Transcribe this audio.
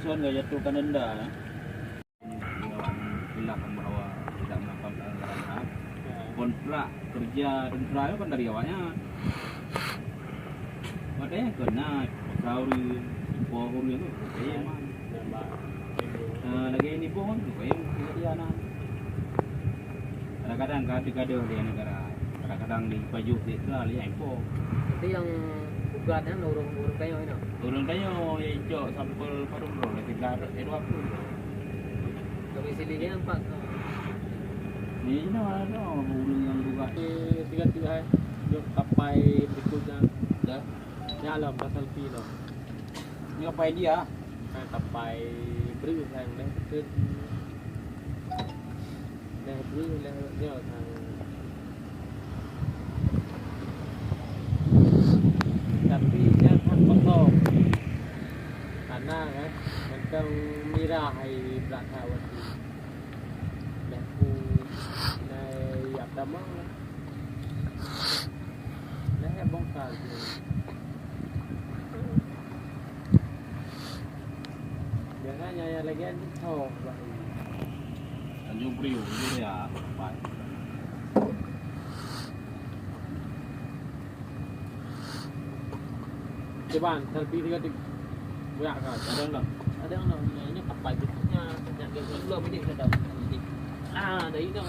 Asuhan nggak jatuhkan denda. Bilangkan bahwa tidak melakukan pelanggaran HAM. Kontrak kerja tentara itu kan dari awalnya. Makanya kena kauri pohon itu kayak mana. Lagi ini pohon kayak kejadian. Kadang-kadang kadang di negara, kadang-kadang di baju itu lah lihat info. Itu yang ugatnya urung kayo ini. Urung kayo hijau sampel paru bro, tinggal itu aku. Domisilinya Pak. Ini ada urung yang juga. Tiga yung kapay berikutnya dah nyala pasal pilo. Ini apa dia? Kapay beri sang lehขึ้นleh beri lehเนี่ยทางtapi dia kan kotor karena kanมันมีรายราคาวันที่และผู้ในอัตมาและให้บ้องการbiasanya yang lagi ini thok vậy Tanjung Priok itu ya baik. Coba selfie dia di berak kan ada yang namanya kapal berikutnya yang belum ini sudah đấy đâu